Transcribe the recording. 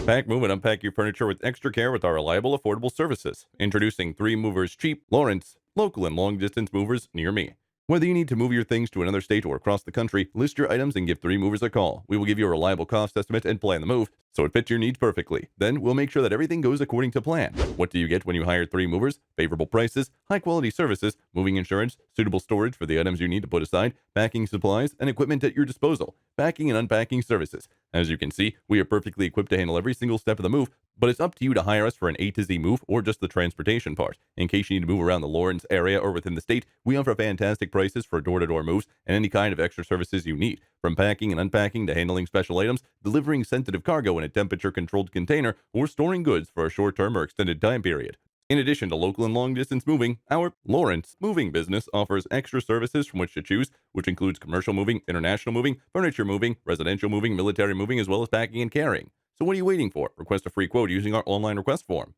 Pack, move, and unpack your furniture with extra care with our reliable, affordable services. Introducing 3 Movers Cheap, Lawrence, local and long distance movers near me. Whether you need to move your things to another state or across the country, list your items and give 3 Movers a call. We will give you a reliable cost estimate and plan the move so it fits your needs perfectly. Then we'll make sure that everything goes according to plan. What do you get when you hire 3 Movers? Favorable prices, high quality services, moving insurance, suitable storage for the items you need to put aside, packing supplies, and equipment at your disposal, packing and unpacking services. As you can see, we are perfectly equipped to handle every single step of the move, but it's up to you to hire us for an A to Z move or just the transportation part. In case you need to move around the Lawrence area or within the state, we offer fantastic prices for door-to-door moves and any kind of extra services you need. From packing and unpacking to handling special items, delivering sensitive cargo in a temperature-controlled container, or storing goods for a short-term or extended time period. In addition to local and long distance moving, our Lawrence moving business offers extra services from which to choose, which includes commercial moving, international moving, furniture moving, residential moving, military moving, as well as packing and carrying. So what are you waiting for? Request a free quote using our online request form.